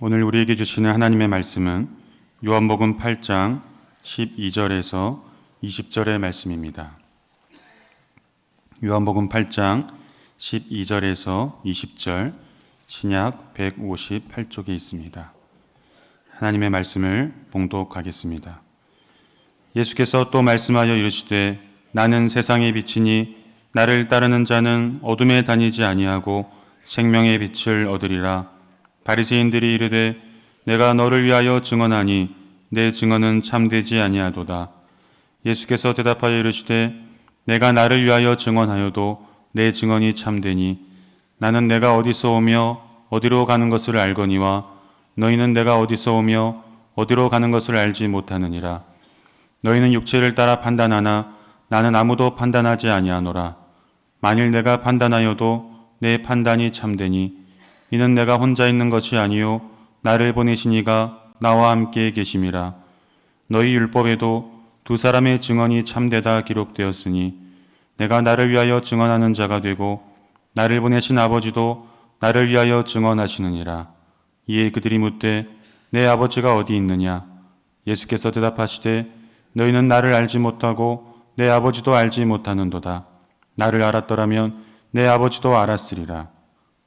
오늘 우리에게 주시는 하나님의 말씀은 요한복음 8장 12절에서 20절의 말씀입니다. 요한복음 8장 12절에서 20절, 신약 158쪽에 있습니다. 하나님의 말씀을 봉독하겠습니다. 예수께서 또 말씀하여 이르시되 나는 세상의 빛이니 나를 따르는 자는 어둠에 다니지 아니하고 생명의 빛을 얻으리라. 바리새인들이 이르되 내가 너를 위하여 증언하니 내 증언은 참되지 아니하도다. 예수께서 대답하여 이르시되 내가 나를 위하여 증언하여도 내 증언이 참되니 나는 내가 어디서 오며 어디로 가는 것을 알거니와 너희는 내가 어디서 오며 어디로 가는 것을 알지 못하느니라. 너희는 육체를 따라 판단하나 나는 아무도 판단하지 아니하노라. 만일 내가 판단하여도 내 판단이 참되니 이는 내가 혼자 있는 것이 아니요 나를 보내신 이가 나와 함께 계심이라. 너희 율법에도 두 사람의 증언이 참되다 기록되었으니 내가 나를 위하여 증언하는 자가 되고 나를 보내신 아버지도 나를 위하여 증언하시느니라. 이에 그들이 묻되 내 아버지가 어디 있느냐? 예수께서 대답하시되 너희는 나를 알지 못하고 내 아버지도 알지 못하는도다. 나를 알았더라면 내 아버지도 알았으리라.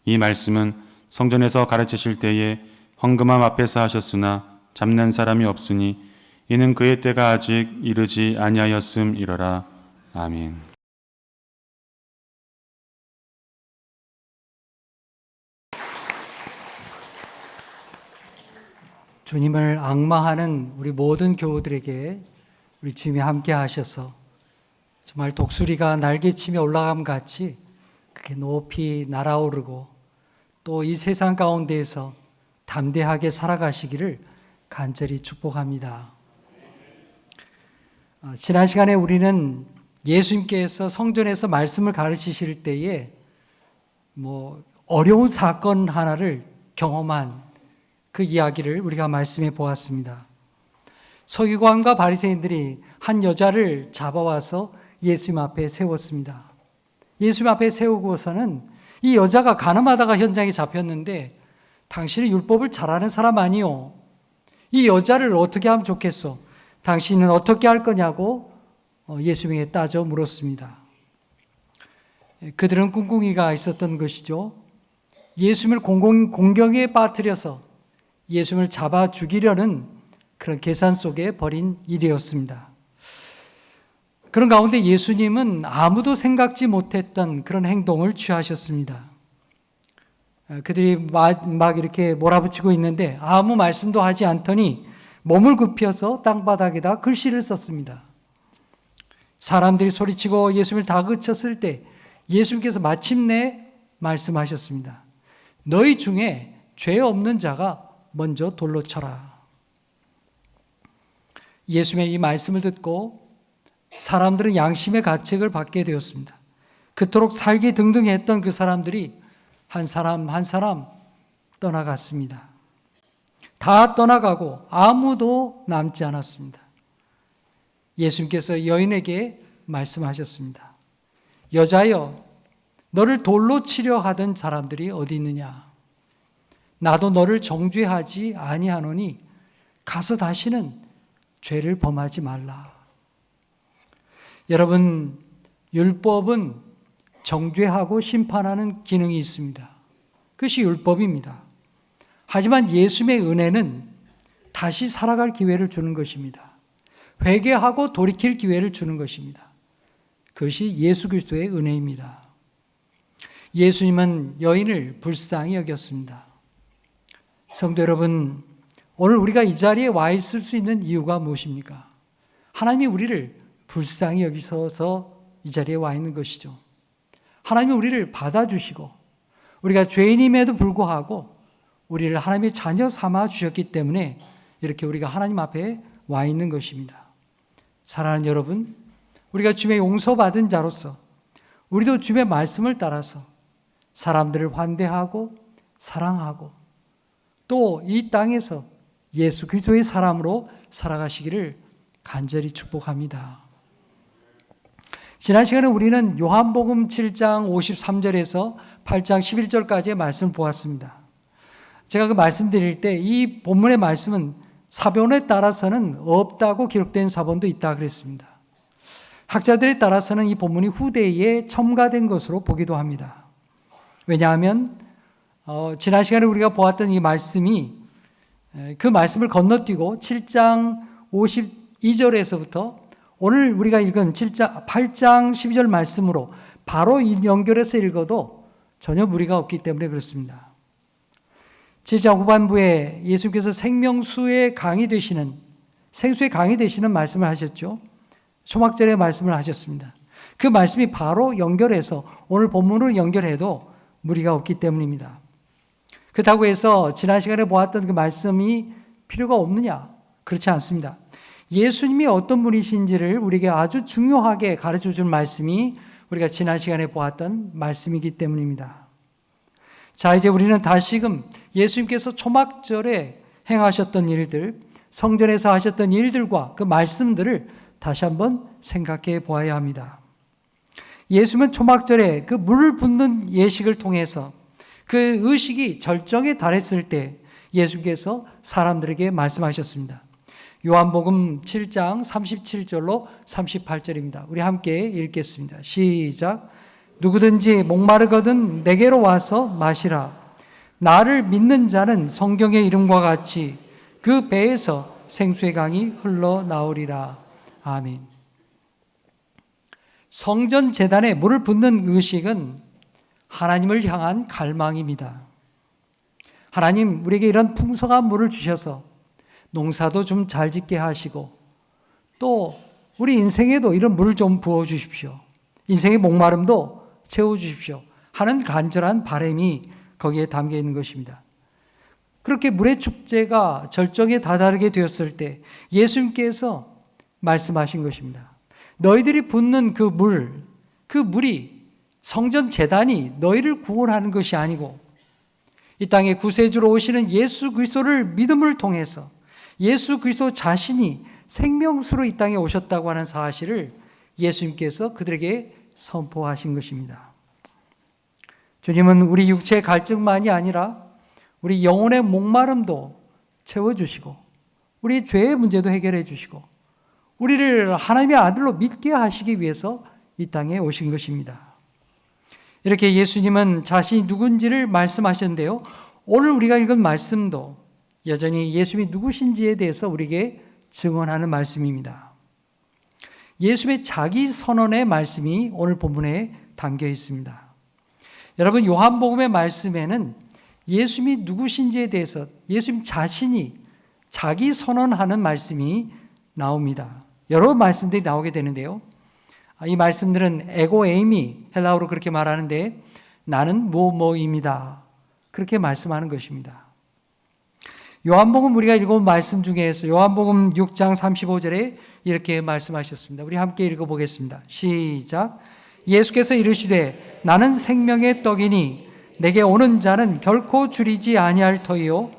이 말씀은 성전에서 가르치실 때에 헌금함 앞에서 하셨으나 잡는 사람이 없으니 이는 그의 때가 아직 이르지 아니하였음이러라. 아멘. 주님을 앙망하는 우리 모든 교우들에게 우리 주님이 함께 하셔서 정말 독수리가 날개치며 올라감 같이 그렇게 높이 날아오르고 또 이 세상 가운데에서 담대하게 살아가시기를 간절히 축복합니다. 지난 시간에 우리는 예수님께서 성전에서 말씀을 가르치실 때에 어려운 사건 하나를 경험한 그 이야기를 우리가 말씀해 보았습니다. 서기관과 바리새인들이 한 여자를 잡아와서 예수님 앞에 세웠습니다. 예수님 앞에 세우고서는 이 여자가 가늠하다가 현장에 잡혔는데 당신은 율법을 잘 아는 사람 아니요. 이 여자를 어떻게 하면 좋겠어? 당신은 어떻게 할 거냐고 예수님에게 따져 물었습니다. 그들은 꿍꿍이가 있었던 것이죠. 예수님을 공경에 빠뜨려서 예수님을 잡아 죽이려는 그런 계산 속에 벌인 일이었습니다. 그런 가운데 예수님은 아무도 생각지 못했던 그런 행동을 취하셨습니다. 그들이 막 이렇게 몰아붙이고 있는데 아무 말씀도 하지 않더니 몸을 굽혀서 땅바닥에다 글씨를 썼습니다. 사람들이 소리치고 예수님을 다그쳤을 때 예수님께서 마침내 말씀하셨습니다. 너희 중에 죄 없는 자가 먼저 돌로 쳐라. 예수님의 이 말씀을 듣고 사람들은 양심의 가책을 받게 되었습니다. 그토록 살기 등등했던 그 사람들이 한 사람 한 사람 떠나갔습니다. 다 떠나가고 아무도 남지 않았습니다. 예수님께서 여인에게 말씀하셨습니다. 여자여, 너를 돌로 치려 하던 사람들이 어디 있느냐? 나도 너를 정죄하지 아니하노니 가서 다시는 죄를 범하지 말라. 여러분, 율법은 정죄하고 심판하는 기능이 있습니다. 그것이 율법입니다. 하지만 예수님의 은혜는 다시 살아갈 기회를 주는 것입니다. 회개하고 돌이킬 기회를 주는 것입니다. 그것이 예수 그리스도의 은혜입니다. 예수님은 여인을 불쌍히 여겼습니다. 성도 여러분, 오늘 우리가 이 자리에 와 있을 수 있는 이유가 무엇입니까? 하나님이 우리를 불쌍히 여기셔서 이 자리에 와 있는 것이죠. 하나님이 우리를 받아주시고 우리가 죄인임에도 불구하고 우리를 하나님의 자녀 삼아 주셨기 때문에 이렇게 우리가 하나님 앞에 와 있는 것입니다. 사랑하는 여러분, 우리가 주님의 용서받은 자로서 우리도 주님의 말씀을 따라서 사람들을 환대하고 사랑하고 또 이 땅에서 예수 그리스도의 사람으로 살아가시기를 간절히 축복합니다. 지난 시간에 우리는 요한복음 7장 53절에서 8장 11절까지의 말씀을 보았습니다. 제가 그 말씀드릴 때 이 본문의 말씀은 사본에 따라서는 없다고 기록된 사본도 있다 그랬습니다. 학자들에 따라서는 이 본문이 후대에 첨가된 것으로 보기도 합니다. 왜냐하면 지난 시간에 우리가 보았던 이 말씀이 그 말씀을 건너뛰고 7장 52절에서부터 오늘 우리가 읽은 8장 12절 말씀으로 바로 연결해서 읽어도 전혀 무리가 없기 때문에 그렇습니다. 7장 후반부에 예수께서 생수의 강이 되시는 말씀을 하셨죠. 초막절의 말씀을 하셨습니다. 그 말씀이 바로 연결해서 오늘 본문으로 연결해도 무리가 없기 때문입니다. 그렇다고 해서 지난 시간에 보았던 그 말씀이 필요가 없느냐? 그렇지 않습니다. 예수님이 어떤 분이신지를 우리에게 아주 중요하게 가르쳐 준 말씀이 우리가 지난 시간에 보았던 말씀이기 때문입니다. 자, 이제 우리는 다시금 예수님께서 초막절에 행하셨던 일들, 성전에서 하셨던 일들과 그 말씀들을 다시 한번 생각해 보아야 합니다. 예수님은 초막절에 그 물을 붓는 예식을 통해서 그 의식이 절정에 달했을 때 예수께서 사람들에게 말씀하셨습니다. 요한복음 7장 37절로 38절입니다. 우리 함께 읽겠습니다. 시작. 누구든지 목마르거든 내게로 와서 마시라. 나를 믿는 자는 성경의 이름과 같이 그 배에서 생수의 강이 흘러나오리라. 아멘. 성전 제단에 물을 붓는 의식은 하나님을 향한 갈망입니다. 하나님, 우리에게 이런 풍성한 물을 주셔서 농사도 좀 잘 짓게 하시고 또 우리 인생에도 이런 물을 좀 부어 주십시오. 인생의 목마름도 채워 주십시오 하는 간절한 바람이 거기에 담겨 있는 것입니다. 그렇게 물의 축제가 절정에 다다르게 되었을 때 예수님께서 말씀하신 것입니다. 너희들이 붓는 그 물이 성전 제단이 너희를 구원하는 것이 아니고 이 땅에 구세주로 오시는 예수 그리스도를 믿음을 통해서 예수 그리스도 자신이 생명수로 이 땅에 오셨다고 하는 사실을 예수님께서 그들에게 선포하신 것입니다. 주님은 우리 육체의 갈증만이 아니라 우리 영혼의 목마름도 채워주시고 우리 죄의 문제도 해결해 주시고 우리를 하나님의 아들로 믿게 하시기 위해서 이 땅에 오신 것입니다. 이렇게 예수님은 자신이 누군지를 말씀하셨는데요. 오늘 우리가 읽은 말씀도 여전히 예수님이 누구신지에 대해서 우리에게 증언하는 말씀입니다. 예수님의 자기 선언의 말씀이 오늘 본문에 담겨 있습니다. 여러분, 요한복음의 말씀에는 예수님이 누구신지에 대해서 예수님 자신이 자기 선언하는 말씀이 나옵니다. 여러 말씀들이 나오게 되는데요. 이 말씀들은 에고 에이미, 헬라어로 그렇게 말하는데 나는 뭐뭐입니다. 그렇게 말씀하는 것입니다. 요한복음 우리가 읽어본 말씀 중에서 요한복음 6장 35절에 이렇게 말씀하셨습니다. 우리 함께 읽어보겠습니다. 시작. 예수께서 이르시되 나는 생명의 떡이니 내게 오는 자는 결코 줄이지 아니할 터이요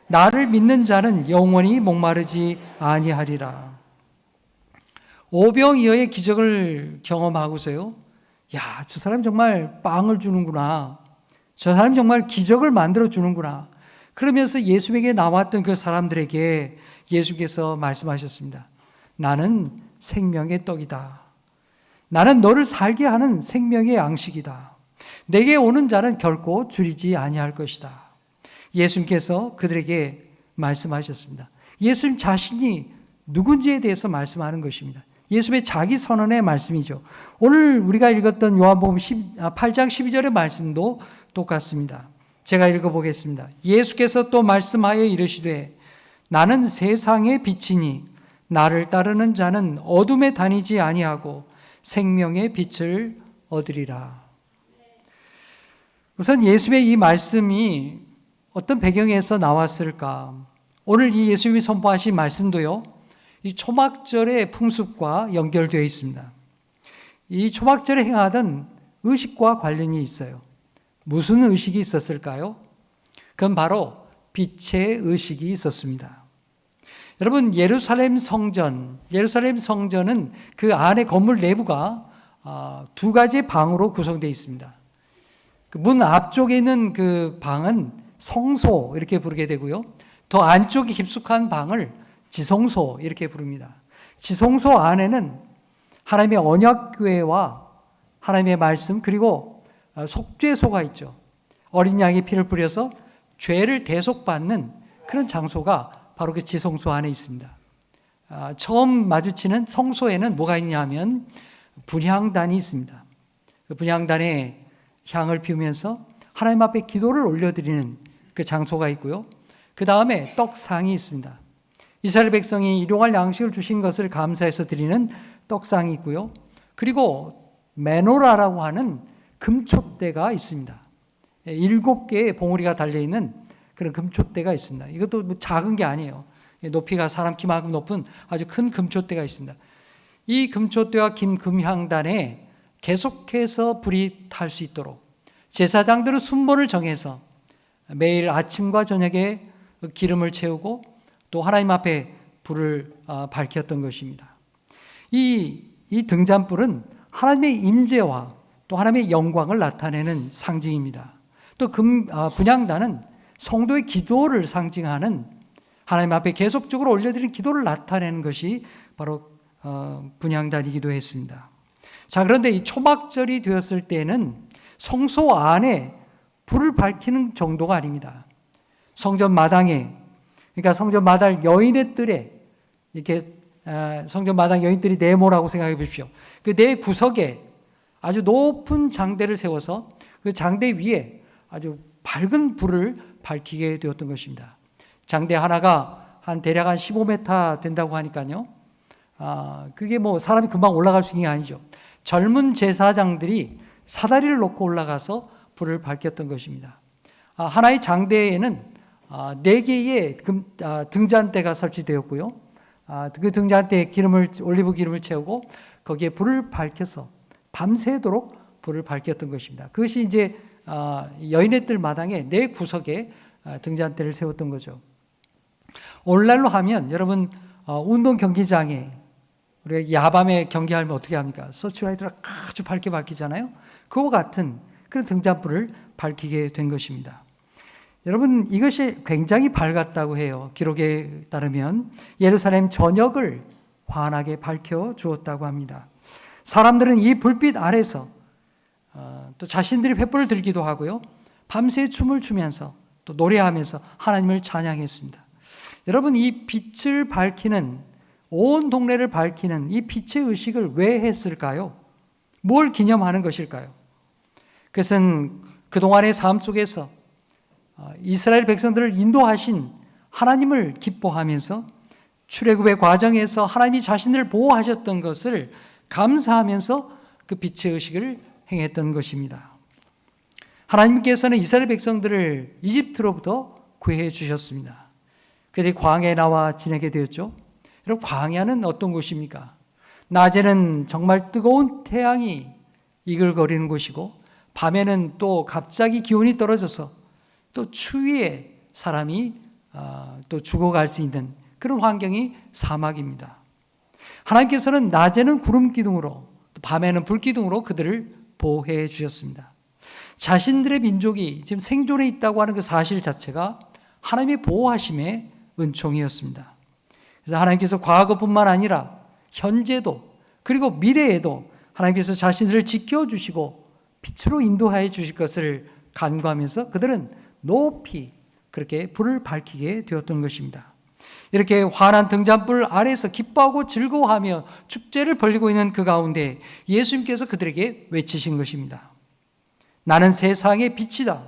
나를 믿는 자는 영원히 목마르지 아니하리라. 오병이어의 기적을 경험하고서요. 야, 저 사람 정말 빵을 주는구나. 저 사람 정말 기적을 만들어 주는구나. 그러면서 예수에게 나왔던 그 사람들에게 예수께서 말씀하셨습니다. 나는 생명의 떡이다. 나는 너를 살게 하는 생명의 양식이다. 내게 오는 자는 결코 줄이지 아니할 것이다. 예수님께서 그들에게 말씀하셨습니다. 예수님 자신이 누군지에 대해서 말씀하는 것입니다. 예수님의 자기 선언의 말씀이죠. 오늘 우리가 읽었던 요한복음 8장 12절의 말씀도 똑같습니다. 제가 읽어보겠습니다. 예수께서 또 말씀하여 이르시되 나는 세상의 빛이니 나를 따르는 자는 어둠에 다니지 아니하고 생명의 빛을 얻으리라. 우선 예수님의 이 말씀이 어떤 배경에서 나왔을까? 오늘 이 예수님이 선포하신 말씀도요. 이 초막절의 풍습과 연결되어 있습니다. 이 초막절에 행하던 의식과 관련이 있어요. 무슨 의식이 있었을까요? 그건 바로 빛의 의식이 있었습니다. 여러분, 예루살렘 성전은 그 안에 건물 내부가 두 가지 방으로 구성되어 있습니다. 그 문 앞쪽에 있는 그 방은 성소 이렇게 부르게 되고요. 더 안쪽에 깊숙한 방을 지성소 이렇게 부릅니다. 지성소 안에는 하나님의 언약궤와 하나님의 말씀 그리고 속죄소가 있죠. 어린 양의 피를 뿌려서 죄를 대속받는 그런 장소가 바로 그 지성소 안에 있습니다. 처음 마주치는 성소에는 뭐가 있냐 하면 분향단이 있습니다. 그 분향단에 향을 피우면서 하나님 앞에 기도를 올려드리는 그 장소가 있고요. 그 다음에 떡상이 있습니다. 이스라엘 백성이 일용할 양식을 주신 것을 감사해서 드리는 떡상이 있고요. 그리고 메노라라고 하는 금촛대가 있습니다. 7개의 봉우리가 달려있는 그런 금촛대가 있습니다. 이것도 뭐 작은 게 아니에요. 높이가 사람 키만큼 높은 아주 큰 금촛대가 있습니다. 이 금촛대와 긴 금향단에 계속해서 불이 탈 수 있도록 제사장들은 순번을 정해서 매일 아침과 저녁에 기름을 채우고 또 하나님 앞에 불을 밝혔던 것입니다. 이 등잔불은 하나님의 임재와 또 하나님의 영광을 나타내는 상징입니다. 또 분향단은 성도의 기도를 상징하는 하나님 앞에 계속적으로 올려드리는 기도를 나타내는 것이 바로 분향단이기도 했습니다. 자, 그런데 이 초막절이 되었을 때는 성소 안에 불을 밝히는 정도가 아닙니다. 성전 마당에, 그러니까 성전 마당 여인의 뜰에 이렇게 성전 마당 여인들이 네모라고 생각해 보십시오. 그 네 구석에 아주 높은 장대를 세워서 그 장대 위에 아주 밝은 불을 밝히게 되었던 것입니다. 장대 하나가 대략 한 15m 된다고 하니까요. 그게 뭐 사람이 금방 올라갈 수 있는 게 아니죠. 젊은 제사장들이 사다리를 놓고 올라가서 불을 밝혔던 것입니다. 하나의 장대에는 4개의 등잔대가 설치되었고요. 그 등잔대에 올리브 기름을 채우고 거기에 불을 밝혀서 밤새도록 불을 밝혔던 것입니다. 그것이 이제 여인의 뜰 마당에 4구석에 등잔대를 세웠던 거죠. 오늘날로 하면 여러분 운동 경기장에 우리가 야밤에 경기하면 어떻게 합니까? 서치라이트가 아주 밝게 밝히잖아요. 그와 같은 그런 등잔불을 밝히게 된 것입니다. 여러분 이것이 굉장히 밝았다고 해요. 기록에 따르면 예루살렘 전역을 환하게 밝혀 주었다고 합니다. 사람들은 이 불빛 아래서 또 자신들이 횃불을 들기도 하고요. 밤새 춤을 추면서 또 노래하면서 하나님을 찬양했습니다. 여러분 이 빛을 밝히는 온 동네를 밝히는 이 빛의 의식을 왜 했을까요? 뭘 기념하는 것일까요? 그것은 그동안의 삶 속에서 이스라엘 백성들을 인도하신 하나님을 기뻐하면서 출애굽의 과정에서 하나님이 자신을 보호하셨던 것을 감사하면서 그 빛의 의식을 행했던 것입니다. 하나님께서는 이스라엘 백성들을 이집트로부터 구해 주셨습니다. 그들이 광야에 나와 지내게 되었죠. 여러분 광야는 어떤 곳입니까? 낮에는 정말 뜨거운 태양이 이글거리는 곳이고 밤에는 또 갑자기 기온이 떨어져서 또 추위에 사람이 또 죽어갈 수 있는 그런 환경이 사막입니다. 하나님께서는 낮에는 구름 기둥으로 밤에는 불 기둥으로 그들을 보호해 주셨습니다. 자신들의 민족이 지금 생존해 있다고 하는 그 사실 자체가 하나님의 보호하심의 은총이었습니다. 그래서 하나님께서 과거뿐만 아니라 현재도 그리고 미래에도 하나님께서 자신들을 지켜주시고 빛으로 인도하여 주실 것을 간구하면서 그들은 높이 그렇게 불을 밝히게 되었던 것입니다. 이렇게 환한 등잔불 아래에서 기뻐하고 즐거워하며 축제를 벌이고 있는 그 가운데 예수님께서 그들에게 외치신 것입니다. 나는 세상의 빛이다.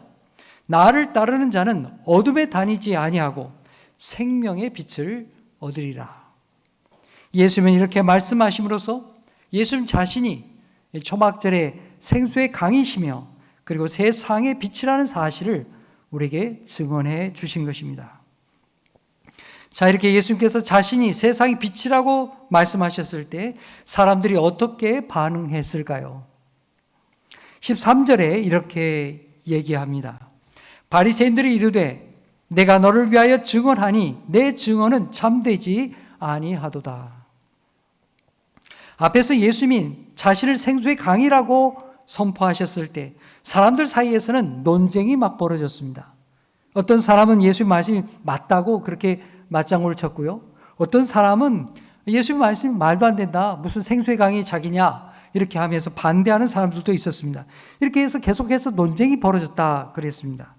나를 따르는 자는 어둠에 다니지 아니하고 생명의 빛을 얻으리라. 예수님은 이렇게 말씀하심으로써 예수님 자신이 초막절에 생수의 강이시며 그리고 세상의 빛이라는 사실을 우리에게 증언해 주신 것입니다. 자, 이렇게 예수님께서 자신이 세상의 빛이라고 말씀하셨을 때 사람들이 어떻게 반응했을까요? 13절에 이렇게 얘기합니다. 바리새인들이 이르되 내가 너를 위하여 증언하니 내 증언은 참되지 아니하도다. 앞에서 예수님이 자신을 생수의 강이라고 선포하셨을 때 사람들 사이에서는 논쟁이 막 벌어졌습니다. 어떤 사람은 예수님 말씀이 맞다고 그렇게 맞장구를 쳤고요. 어떤 사람은 예수님 말씀이 말도 안 된다. 무슨 생수의 강이 자기냐. 이렇게 하면서 반대하는 사람들도 있었습니다. 이렇게 해서 계속해서 논쟁이 벌어졌다 그랬습니다.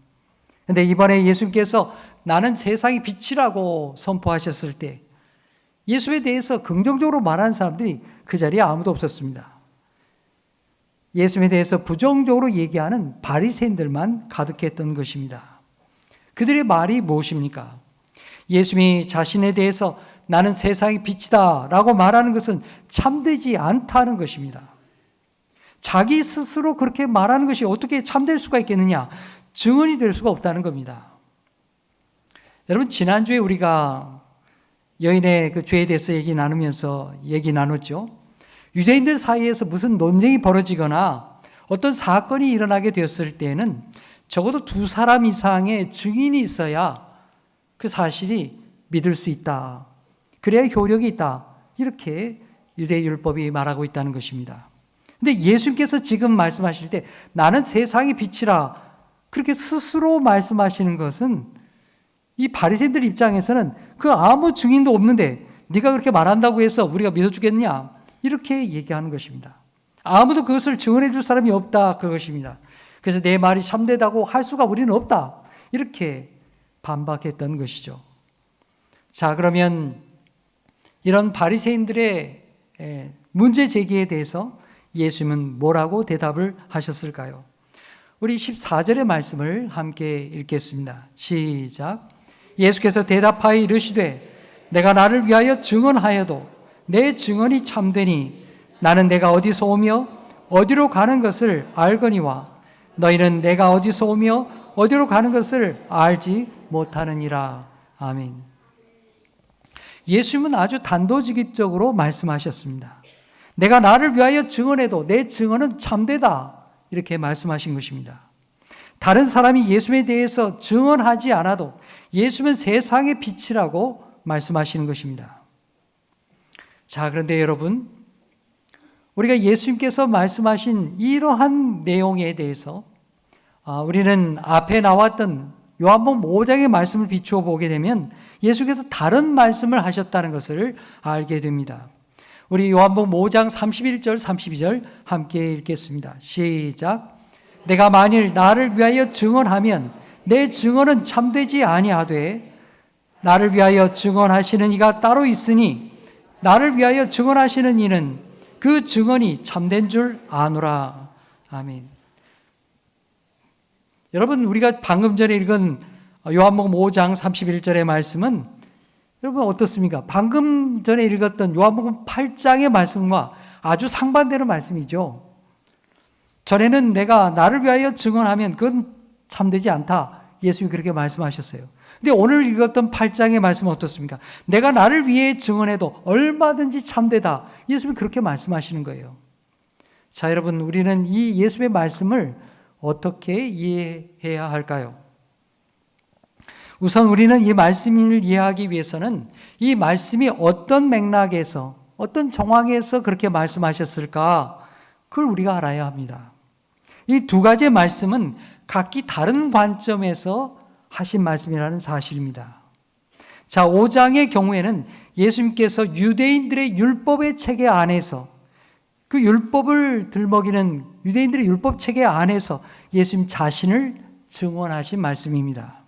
그런데 이번에 예수님께서 나는 세상의 빛이라고 선포하셨을 때 예수에 대해서 긍정적으로 말하는 사람들이 그 자리에 아무도 없었습니다. 예수에 대해서 부정적으로 얘기하는 바리새인들만 가득했던 것입니다. 그들의 말이 무엇입니까? 예수님이 자신에 대해서 나는 세상의 빛이다 라고 말하는 것은 참되지 않다는 것입니다. 자기 스스로 그렇게 말하는 것이 어떻게 참될 수가 있겠느냐? 증언이 될 수가 없다는 겁니다. 여러분, 지난주에 우리가 여인의 그 죄에 대해서 얘기 나눴죠. 유대인들 사이에서 무슨 논쟁이 벌어지거나 어떤 사건이 일어나게 되었을 때에는 적어도 2사람 이상의 증인이 있어야 그 사실이 믿을 수 있다. 그래야 효력이 있다. 이렇게 유대율법이 말하고 있다는 것입니다. 근데 예수님께서 지금 말씀하실 때 나는 세상의 빛이라 그렇게 스스로 말씀하시는 것은 이 바리새인들 입장에서는 그 아무 증인도 없는데 네가 그렇게 말한다고 해서 우리가 믿어주겠냐? 이렇게 얘기하는 것입니다. 아무도 그것을 증언해 줄 사람이 없다 그것입니다. 그래서 내 말이 참되다고 할 수가 우리는 없다. 이렇게 반박했던 것이죠. 자, 그러면 이런 바리새인들의 문제 제기에 대해서 예수님은 뭐라고 대답을 하셨을까요? 우리 14절의 말씀을 함께 읽겠습니다. 시작. 예수께서 대답하여 이르시되 내가 나를 위하여 증언하여도 내 증언이 참되니 나는 내가 어디서 오며 어디로 가는 것을 알거니와 너희는 내가 어디서 오며 어디로 가는 것을 알지 못하느니라. 아멘. 예수님은 아주 단도직입적으로 말씀하셨습니다. 내가 나를 위하여 증언해도 내 증언은 참되다. 이렇게 말씀하신 것입니다. 다른 사람이 예수님에 대해서 증언하지 않아도 예수님은 세상의 빛이라고 말씀하시는 것입니다. 자, 그런데 여러분, 우리가 예수님께서 말씀하신 이러한 내용에 대해서 우리는 앞에 나왔던 요한복음 5장의 말씀을 비추어 보게 되면 예수께서 다른 말씀을 하셨다는 것을 알게 됩니다. 우리 요한복음 5장 31절 32절 함께 읽겠습니다. 시작. 내가 만일 나를 위하여 증언하면 내 증언은 참되지 아니하되 나를 위하여 증언하시는 이가 따로 있으니 나를 위하여 증언하시는 이는 그 증언이 참된 줄 아노라. 아멘. 여러분, 우리가 방금 전에 읽은 요한복음 5장 31절의 말씀은 여러분 어떻습니까? 방금 전에 읽었던 요한복음 8장의 말씀과 아주 상반되는 말씀이죠. 전에는 내가 나를 위하여 증언하면 그건 참되지 않다. 예수님이 그렇게 말씀하셨어요. 근데 오늘 읽었던 8장의 말씀은 어떻습니까? 내가 나를 위해 증언해도 얼마든지 참되다. 예수님이 그렇게 말씀하시는 거예요. 자, 여러분, 우리는 이 예수님의 말씀을 어떻게 이해해야 할까요? 우선 우리는 이 말씀을 이해하기 위해서는 이 말씀이 어떤 맥락에서 어떤 정황에서 그렇게 말씀하셨을까? 그걸 우리가 알아야 합니다. 이 두 가지의 말씀은 각기 다른 관점에서 하신 말씀이라는 사실입니다. 자, 5장의 경우에는 예수님께서 유대인들의 율법의 체계 안에서 그 율법을 들먹이는 유대인들의 율법 체계 안에서 예수님 자신을 증언하신 말씀입니다.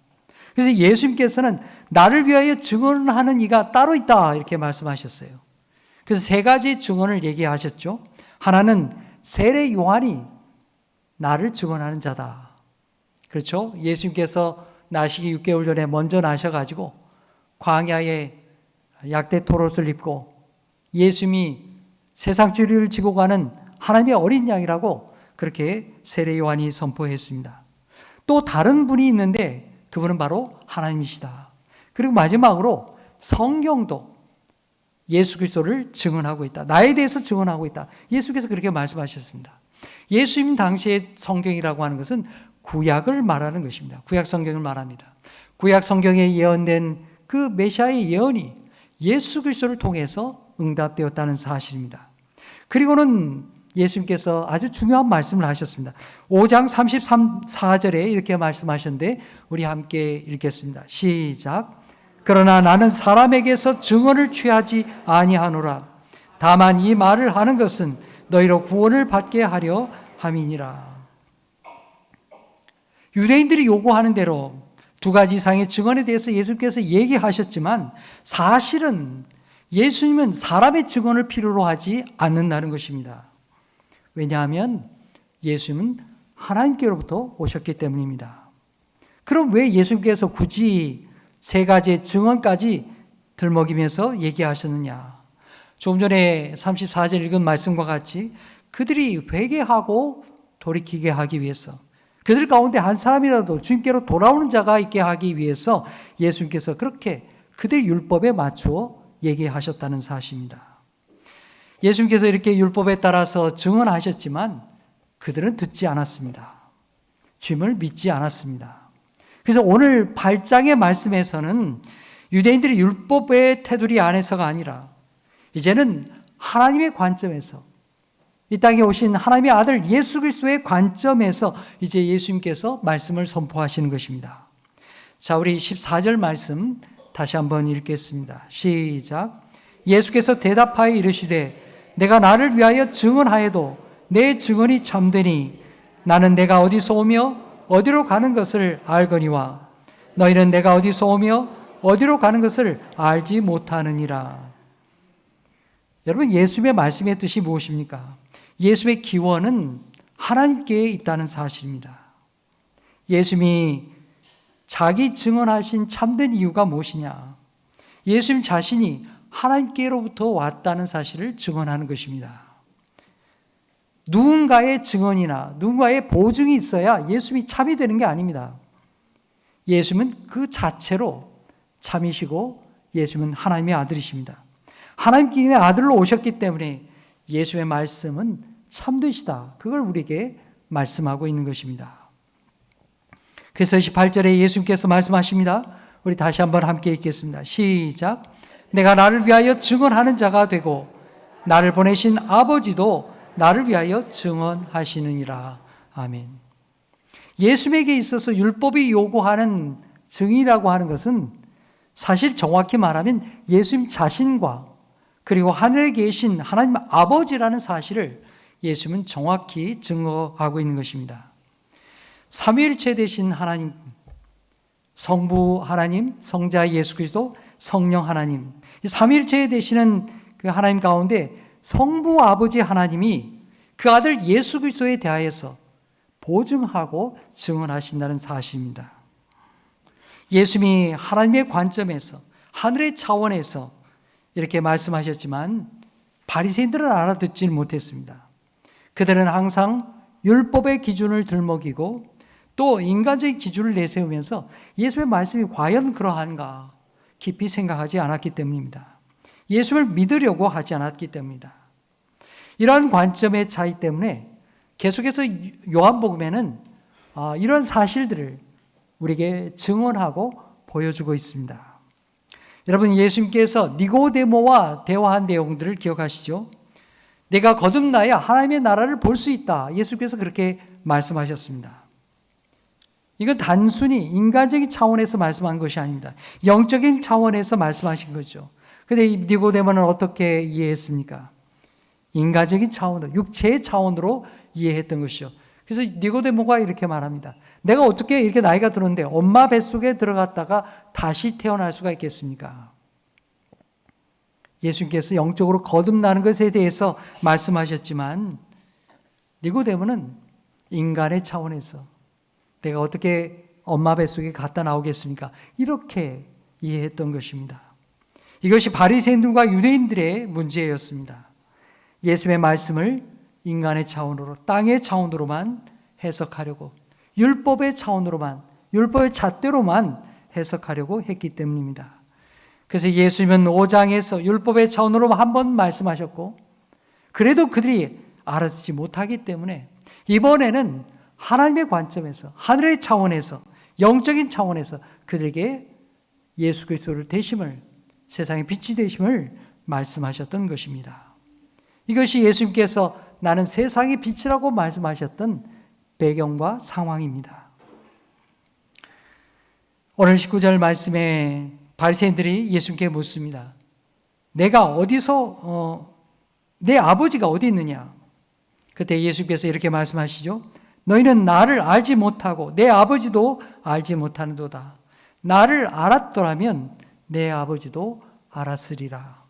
그래서 예수님께서는 나를 위하여 증언하는 이가 따로 있다 이렇게 말씀하셨어요. 그래서 세 가지 증언을 얘기하셨죠. 하나는 세례 요한이 나를 증언하는 자다. 그렇죠? 예수님께서 나시기 6개월 전에 먼저 나셔가지고 광야에 약대 토롯을 입고 예수님이 세상 죄를 지고 가는 하나님의 어린 양이라고 그렇게 세례 요한이 선포했습니다. 또 다른 분이 있는데 그분은 바로 하나님이시다. 그리고 마지막으로 성경도 예수 그리스도를 증언하고 있다. 나에 대해서 증언하고 있다. 예수께서 그렇게 말씀하셨습니다. 예수님 당시의 성경이라고 하는 것은 구약을 말하는 것입니다. 구약 성경을 말합니다. 구약 성경에 예언된 그 메시아의 예언이 예수 그리스도를 통해서 응답되었다는 사실입니다. 그리고는 예수님께서 아주 중요한 말씀을 하셨습니다. 5장 34절에 이렇게 말씀하셨는데 우리 함께 읽겠습니다. 시작. 그러나 나는 사람에게서 증언을 취하지 아니하노라. 다만 이 말을 하는 것은 너희로 구원을 받게 하려 함이니라. 유대인들이 요구하는 대로 두 가지 이상의 증언에 대해서 예수께서 얘기하셨지만 사실은 예수님은 사람의 증언을 필요로 하지 않는다는 것입니다. 왜냐하면 예수님은 하나님께로부터 오셨기 때문입니다. 그럼 왜 예수님께서 굳이 세 가지의 증언까지 들먹이면서 얘기하셨느냐? 조금 전에 34절 읽은 말씀과 같이 그들이 회개하고 돌이키게 하기 위해서, 그들 가운데 한 사람이라도 주님께로 돌아오는 자가 있게 하기 위해서 예수님께서 그렇게 그들 율법에 맞추어 얘기하셨다는 사실입니다. 예수님께서 이렇게 율법에 따라서 증언하셨지만 그들은 듣지 않았습니다. 주님을 믿지 않았습니다. 그래서 오늘 8장의 말씀에서는 유대인들이 율법의 테두리 안에서가 아니라 이제는 하나님의 관점에서, 이 땅에 오신 하나님의 아들 예수 그리스도의 관점에서 이제 예수님께서 말씀을 선포하시는 것입니다. 자, 우리 14절 말씀 다시 한번 읽겠습니다. 시작. 예수께서 대답하여 이르시되 내가 나를 위하여 증언하여도 내 증언이 참되니 나는 내가 어디서 오며 어디로 가는 것을 알거니와 너희는 내가 어디서 오며 어디로 가는 것을 알지 못하느니라. 여러분, 예수님의 말씀의 뜻이 무엇입니까? 예수님의 기원은 하나님께 있다는 사실입니다. 예수님이 자기 증언하신 참된 이유가 무엇이냐? 예수님 자신이 하나님께로부터 왔다는 사실을 증언하는 것입니다. 누군가의 증언이나 누군가의 보증이 있어야 예수님이 참이 되는 게 아닙니다. 예수님은 그 자체로 참이시고 예수님은 하나님의 아들이십니다. 하나님의 아들로 오셨기 때문에 예수의 말씀은 참되시다. 그걸 우리에게 말씀하고 있는 것입니다. 그래서 18절에 예수님께서 말씀하십니다. 우리 다시 한번 함께 읽겠습니다. 시작. 내가 나를 위하여 증언하는 자가 되고 나를 보내신 아버지도 나를 위하여 증언하시느니라. 아멘. 예수님에게 있어서 율법이 요구하는 증인이라고 하는 것은 사실 정확히 말하면 예수님 자신과 그리고 하늘에 계신 하나님 아버지라는 사실을 예수님은 정확히 증거하고 있는 것입니다. 삼위일체 되신 하나님, 성부 하나님, 성자 예수 그리스도, 성령 하나님, 이 삼위일체 되시는 그 하나님 가운데 성부 아버지 하나님이 그 아들 예수 그리스도에 대하여서 보증하고 증언하신다는 사실입니다. 예수님이 하나님의 관점에서, 하늘의 차원에서 이렇게 말씀하셨지만 바리새인들은 알아듣지 못했습니다. 그들은 항상 율법의 기준을 들먹이고 또 인간적인 기준을 내세우면서 예수의 말씀이 과연 그러한가 깊이 생각하지 않았기 때문입니다. 예수를 믿으려고 하지 않았기 때문입니다. 이러한 관점의 차이 때문에 계속해서 요한복음에는 이런 사실들을 우리에게 증언하고 보여주고 있습니다. 여러분, 예수님께서 니고데모와 대화한 내용들을 기억하시죠? 내가 거듭나야 하나님의 나라를 볼 수 있다. 예수께서 그렇게 말씀하셨습니다. 이건 단순히 인간적인 차원에서 말씀한 것이 아닙니다. 영적인 차원에서 말씀하신 거죠. 그런데 니고데모는 어떻게 이해했습니까? 인간적인 차원으로, 육체의 차원으로 이해했던 것이죠. 그래서 니고데모가 이렇게 말합니다. 내가 어떻게 이렇게 나이가 들었는데 엄마 뱃속에 들어갔다가 다시 태어날 수가 있겠습니까? 예수님께서 영적으로 거듭나는 것에 대해서 말씀하셨지만 니고데모는 인간의 차원에서 내가 어떻게 엄마 뱃속에 갔다 나오겠습니까? 이렇게 이해했던 것입니다. 이것이 바리새인들과 유대인들의 문제였습니다. 예수님의 말씀을 인간의 차원으로, 땅의 차원으로만 해석하려고, 율법의 차원으로만, 율법의 잣대로만 해석하려고 했기 때문입니다. 그래서 예수님은 5장에서 율법의 차원으로 한 번 말씀하셨고, 그래도 그들이 알아듣지 못하기 때문에 이번에는 하나님의 관점에서, 하늘의 차원에서, 영적인 차원에서 그들에게 예수 그리스도를 되심을, 세상의 빛이 되심을 말씀하셨던 것입니다. 이것이 예수님께서 나는 세상의 빛이라고 말씀하셨던 배경과 상황입니다. 오늘 19절 말씀에 바리새인들이 예수님께 묻습니다. 내가 어디서 내 아버지가 어디 있느냐? 그때 예수께서 이렇게 말씀하시죠. 너희는 나를 알지 못하고 내 아버지도 알지 못하는도다. 나를 알았더라면 내 아버지도 알았으리라.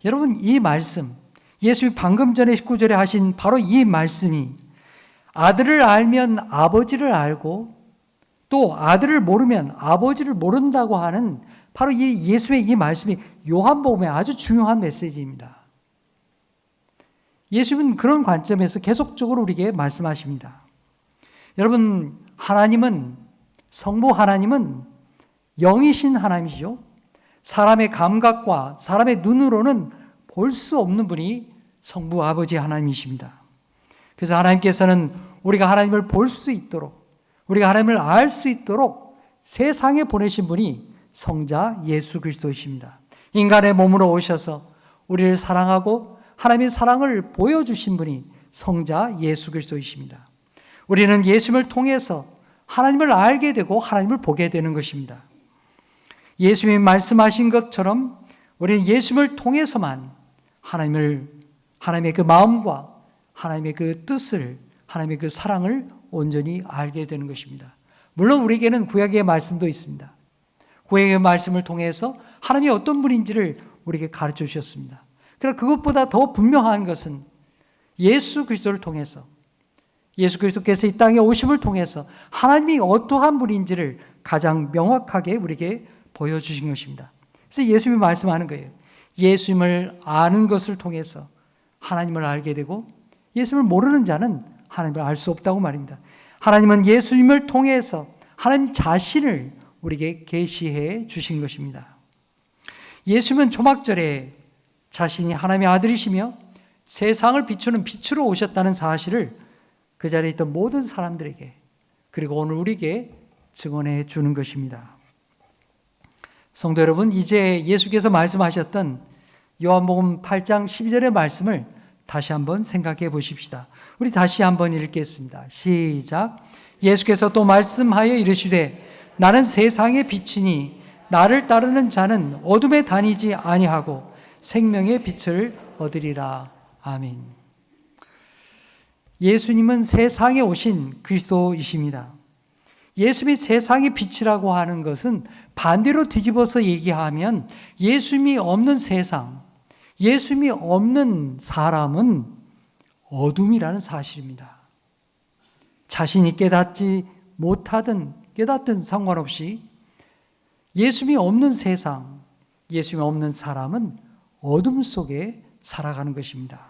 여러분, 이 말씀, 예수님이 방금 전에 19절에 하신 바로 이 말씀이 아들을 알면 아버지를 알고 또 아들을 모르면 아버지를 모른다고 하는 바로 이 예수의 이 말씀이 요한복음의 아주 중요한 메시지입니다. 예수님은 그런 관점에서 계속적으로 우리에게 말씀하십니다. 여러분, 성부 하나님은 영이신 하나님이시죠. 사람의 감각과 사람의 눈으로는 볼 수 없는 분이 성부 아버지 하나님이십니다. 그래서 하나님께서는 우리가 하나님을 볼 수 있도록, 우리가 하나님을 알 수 있도록 세상에 보내신 분이 성자 예수 그리스도이십니다. 인간의 몸으로 오셔서 우리를 사랑하고 하나님의 사랑을 보여주신 분이 성자 예수 그리스도이십니다. 우리는 예수님을 통해서 하나님을 알게 되고 하나님을 보게 되는 것입니다. 예수님이 말씀하신 것처럼 우리는 예수님을 통해서만 하나님의 그 마음과 하나님의 그 뜻을, 하나님의 그 사랑을 온전히 알게 되는 것입니다. 물론 우리에게는 구약의 말씀도 있습니다. 구약의 말씀을 통해서 하나님이 어떤 분인지를 우리에게 가르쳐 주셨습니다. 그러나 그것보다 더 분명한 것은 예수 그리스도를 통해서, 예수 그리스도께서 이 땅에 오심을 통해서 하나님이 어떠한 분인지를 가장 명확하게 우리에게 보여주신 것입니다. 그래서 예수님이 말씀하는 거예요. 예수님을 아는 것을 통해서 하나님을 알게 되고 예수님을 모르는 자는 하나님을 알 수 없다고 말입니다. 하나님은 예수님을 통해서 하나님 자신을 우리에게 계시해 주신 것입니다. 예수님은 초막절에 자신이 하나님의 아들이시며 세상을 비추는 빛으로 오셨다는 사실을 그 자리에 있던 모든 사람들에게, 그리고 오늘 우리에게 증언해 주는 것입니다. 성도 여러분, 이제 예수께서 말씀하셨던 요한복음 8장 12절의 말씀을 다시 한번 생각해 보십시다. 우리 다시 한번 읽겠습니다. 시작. 예수께서 또 말씀하여 이르시되 나는 세상의 빛이니 나를 따르는 자는 어둠에 다니지 아니하고 생명의 빛을 얻으리라. 아멘. 예수님은 세상에 오신 그리스도이십니다. 예수님이 세상의 빛이라고 하는 것은 반대로 뒤집어서 얘기하면 예수님이 없는 세상, 예수님이 없는 사람은 어둠이라는 사실입니다. 자신이 깨닫지 못하든 깨닫든 상관없이 예수님이 없는 세상, 예수님이 없는 사람은 어둠 속에 살아가는 것입니다.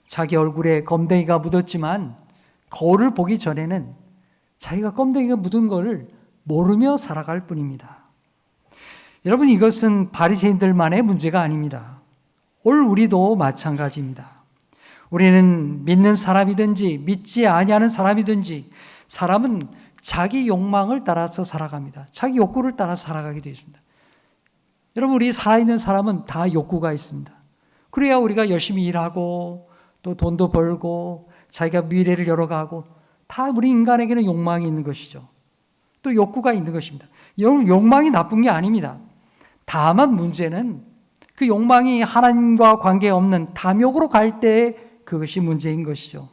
자기 얼굴에 검댕이가 묻었지만 거울을 보기 전에는 자기가 검댕이가 묻은 것을 모르며 살아갈 뿐입니다. 여러분, 이것은 바리새인들만의 문제가 아닙니다. 오늘 우리도 마찬가지입니다. 우리는 믿는 사람이든지 믿지 아니하는 사람이든지 사람은 자기 욕망을 따라서 살아갑니다. 자기 욕구를 따라 살아가게 되어 있습니다. 여러분, 우리 살아있는 사람은 다 욕구가 있습니다. 그래야 우리가 열심히 일하고 또 돈도 벌고 자기가 미래를 열어가고, 다 우리 인간에게는 욕망이 있는 것이죠. 또 욕구가 있는 것입니다. 욕망이 나쁜 게 아닙니다. 다만 문제는 그 욕망이 하나님과 관계없는 탐욕으로 갈 때 그것이 문제인 것이죠.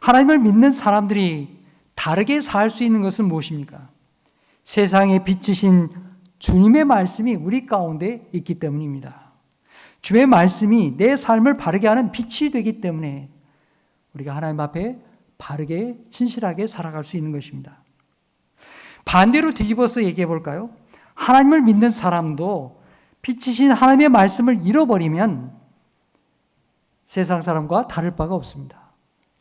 하나님을 믿는 사람들이 다르게 살 수 있는 것은 무엇입니까? 세상에 비치신 주님의 말씀이 우리 가운데 있기 때문입니다. 주의 말씀이 내 삶을 바르게 하는 빛이 되기 때문에 우리가 하나님 앞에 바르게 진실하게 살아갈 수 있는 것입니다. 반대로 뒤집어서 얘기해 볼까요? 하나님을 믿는 사람도 빛이신 하나님의 말씀을 잃어버리면 세상 사람과 다를 바가 없습니다.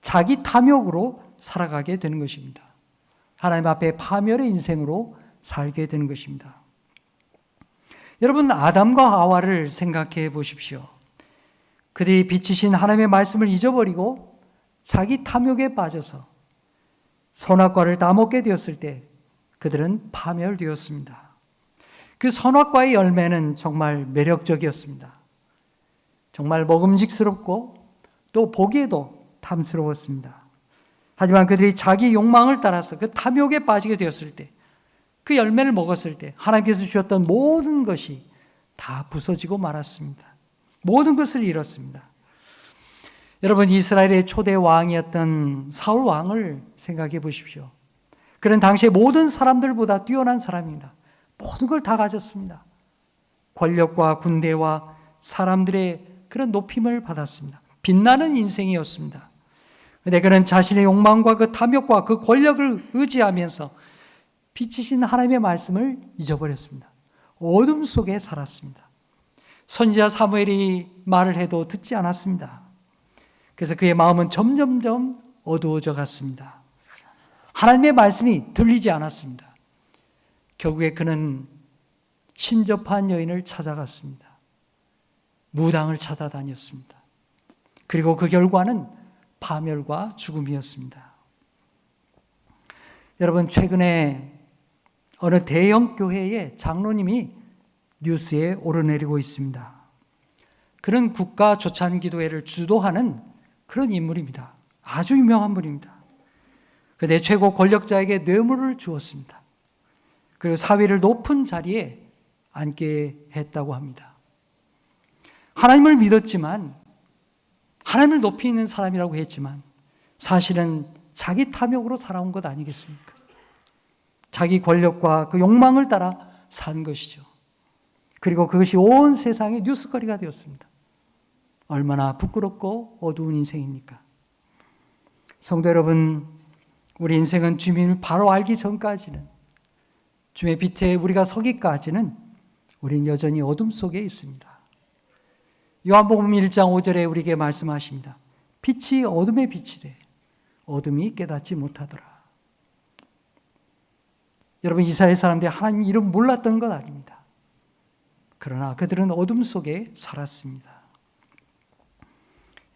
자기 탐욕으로 살아가게 되는 것입니다. 하나님 앞에 파멸의 인생으로 살게 되는 것입니다. 여러분, 아담과 하와를 생각해 보십시오. 그들이 빛이신 하나님의 말씀을 잊어버리고 자기 탐욕에 빠져서 선악과를 다 먹게 되었을 때 그들은 파멸되었습니다. 그 선악과의 열매는 정말 매력적이었습니다. 정말 먹음직스럽고 또 보기에도 탐스러웠습니다. 하지만 그들이 자기 욕망을 따라서 그 탐욕에 빠지게 되었을 때, 그 열매를 먹었을 때 하나님께서 주셨던 모든 것이 다 부서지고 말았습니다. 모든 것을 잃었습니다. 여러분, 이스라엘의 초대 왕이었던 사울 왕을 생각해 보십시오. 그는 당시에 모든 사람들보다 뛰어난 사람입니다. 모든 걸 다 가졌습니다. 권력과 군대와 사람들의 그런 높임을 받았습니다. 빛나는 인생이었습니다. 그런데 그는 자신의 욕망과 그 탐욕과 그 권력을 의지하면서 빛이신 하나님의 말씀을 잊어버렸습니다. 어둠 속에 살았습니다. 선지자 사무엘이 말을 해도 듣지 않았습니다. 그래서 그의 마음은 점점점 어두워져 갔습니다. 하나님의 말씀이 들리지 않았습니다. 결국에 그는 신접한 여인을 찾아갔습니다. 무당을 찾아다녔습니다. 그리고 그 결과는 파멸과 죽음이었습니다. 여러분, 최근에 어느 대형 교회의 장로님이 뉴스에 오르내리고 있습니다. 그는 국가 조찬 기도회를 주도하는 그런 인물입니다. 아주 유명한 분입니다. 그런데 최고 권력자에게 뇌물을 주었습니다. 그리고 사회를 높은 자리에 앉게 했다고 합니다. 하나님을 믿었지만, 하나님을 높이 있는 사람이라고 했지만 사실은 자기 탐욕으로 살아온 것 아니겠습니까? 자기 권력과 그 욕망을 따라 산 것이죠. 그리고 그것이 온 세상의 뉴스거리가 되었습니다. 얼마나 부끄럽고 어두운 인생입니까? 성도 여러분, 우리 인생은 주님을 바로 알기 전까지는, 주님의 빛에 우리가 서기까지는 우리는 여전히 어둠 속에 있습니다. 요한복음 1장 5절에 우리에게 말씀하십니다. 빛이 어둠의 빛이래 어둠이 깨닫지 못하더라. 여러분, 이스라엘 사람들이 하나님 이름 몰랐던 건 아닙니다. 그러나 그들은 어둠 속에 살았습니다.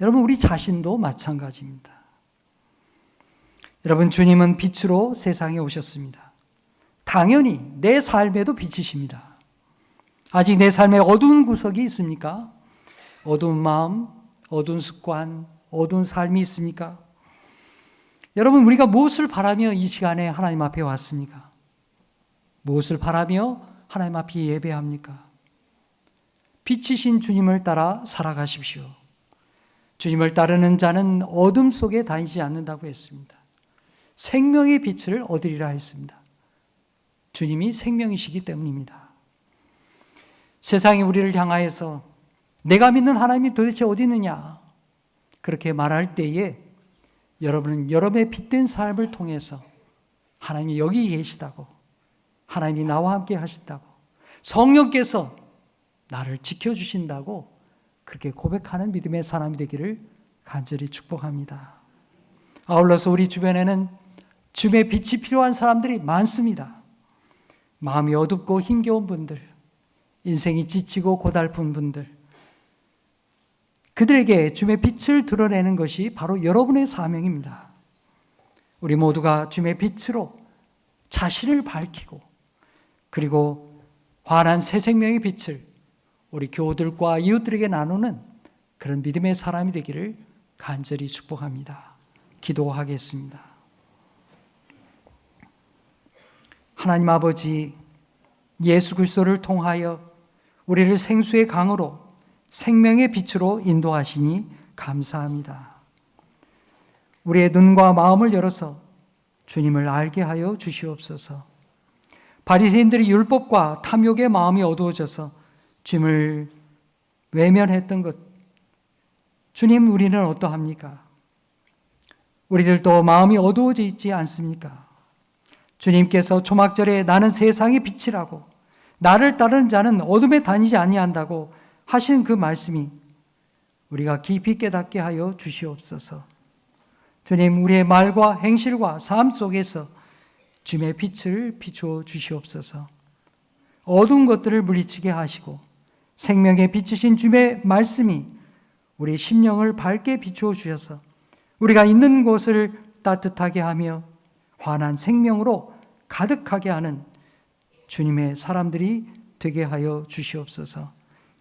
여러분, 우리 자신도 마찬가지입니다. 여러분, 주님은 빛으로 세상에 오셨습니다. 당연히 내 삶에도 빛이십니다. 아직 내 삶에 어두운 구석이 있습니까? 어두운 마음, 어두운 습관, 어두운 삶이 있습니까? 여러분, 우리가 무엇을 바라며 이 시간에 하나님 앞에 왔습니까? 무엇을 바라며 하나님 앞에 예배합니까? 빛이신 주님을 따라 살아가십시오. 주님을 따르는 자는 어둠 속에 다니지 않는다고 했습니다. 생명의 빛을 얻으리라 했습니다. 주님이 생명이시기 때문입니다. 세상이 우리를 향하여서 내가 믿는 하나님이 도대체 어디 있느냐, 그렇게 말할 때에 여러분은 여러분의 빛된 삶을 통해서 하나님이 여기 계시다고, 하나님이 나와 함께 하신다고, 성령께서 나를 지켜주신다고 그렇게 고백하는 믿음의 사람이 되기를 간절히 축복합니다. 아울러서 우리 주변에는 주님의 빛이 필요한 사람들이 많습니다. 마음이 어둡고 힘겨운 분들, 인생이 지치고 고달픈 분들, 그들에게 주님의 빛을 드러내는 것이 바로 여러분의 사명입니다. 우리 모두가 주님의 빛으로 자신을 밝히고, 그리고 환한 새 생명의 빛을 우리 교우들과 이웃들에게 나누는 그런 믿음의 사람이 되기를 간절히 축복합니다. 기도하겠습니다. 하나님 아버지, 예수 그리스도를 통하여 우리를 생수의 강으로 생명의 빛으로 인도하시니 감사합니다. 우리의 눈과 마음을 열어서 주님을 알게 하여 주시옵소서. 바리새인들이 율법과 탐욕의 마음이 어두워져서 주님을 외면했던 것, 주님, 우리는 어떠합니까? 우리들도 마음이 어두워져 있지 않습니까? 주님께서 초막절에 나는 세상의 빛이라고, 나를 따르는 자는 어둠에 다니지 아니한다고 하신 그 말씀이 우리가 깊이 깨닫게 하여 주시옵소서. 주님, 우리의 말과 행실과 삶 속에서 주님의 빛을 비춰 주시옵소서. 어두운 것들을 물리치게 하시고 생명의 빛이신 주님의 말씀이 우리 심령을 밝게 비추어 주셔서 우리가 있는 곳을 따뜻하게 하며 환한 생명으로 가득하게 하는 주님의 사람들이 되게 하여 주시옵소서.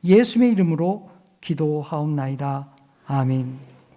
예수의 이름으로 기도하옵나이다. 아멘.